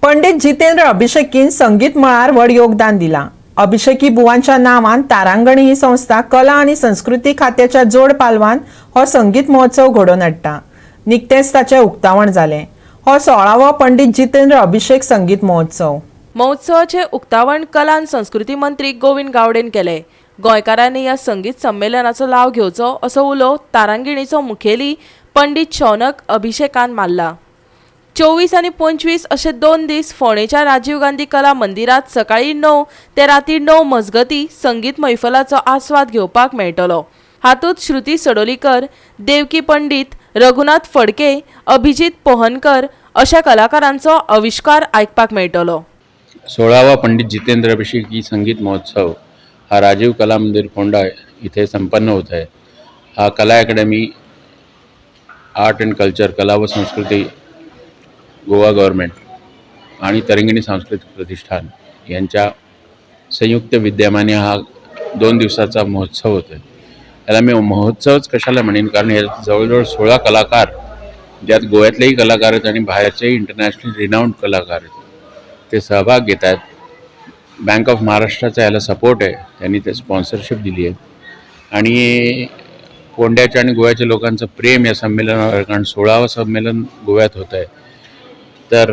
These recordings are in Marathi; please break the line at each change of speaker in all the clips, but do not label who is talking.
पंडित जितेंद्र अभिषेकीन संगीत मळार व्हड योगदान दिलां. अभिषेकी बुवांच्या नांवान तारांगणी ही संस्था कला आनी संस्कृती खात्याच्या जोड पालवान हो संगीत महोत्सव घडोवन हाडटा. निकतेच ताचें उक्तावण जालें. हो 16वो पंडित जितेंद्र अभिषेक संगीत महोत्सव.
महोत्सवाचे उक्तावण कला आनी संस्कृती मंत्री गोविंद गावडेन केले. गोंयकारांनी ह्या संगीत संमेलनाचो लाव घेवचो असो उलो तारांगिणीचो मुखेली पंडित शौनक अभिषेकान मारला. 24 आनी 25 अशे 2 दीस फोंडेच्या राजीव गांधी कला मंदिरात सकाळी 9 ते राती 9 मजगती संगीत मैफलाचो आस्वाद घेवपाक मेळटलो. हातूंत श्रुती सडोलीकर, देवकी पंडित, रघुनाथ फडके, अभिजीत पोहनकर अशा कलाकारांचो आविष्कार आयकपाक मेळटलो.
16वा पंडित जितेंद्र अभिषेकी संगीत महोत्सव हा राजीव कला मंदिर फोंडा इथे संपन्न होत आहे. हा कला अकॅडमी, आर्ट अँड कल्चर, कला व संस्कृती, गोवा गव्हर्नमेंट आणि तरंगिणी सांस्कृतिक प्रतिष्ठान यांच्या संयुक्त विद्यमाने हा 2 दिवसाचा महोत्सव होतो. याला मी महोत्सवच कशाला म्हणेन, कारण यात जवळजवळ 16 कलाकार, ज्यात गोव्यातलेही कलाकार आहेत आणि बाहेरचेही इंटरनॅशनल रिनाऊंड कलाकार आहेत, ते सहभाग घेत आहेत. बँक ऑफ महाराष्ट्राचा याला सपोर्ट आहे, त्यांनी ते स्पॉन्सरशिप दिली आहे आणि फोंड्याच्या आणि गोव्याच्या लोकांचं प्रेम या संमेलनावर, कारण 16वं संमेलन गोव्यात होत आहे. तर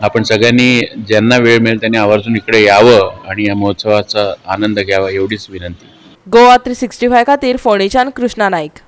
आपण सगळ्यांनी ज्यांना वेळ मिळेल त्यांनी आवर्जून इकडे यावं आणि या महोत्सवाचा आनंद घ्यावा, एवढीच विनंती.
गोवा 365 खातीर फोंडेच्यान कृष्णा नाईक.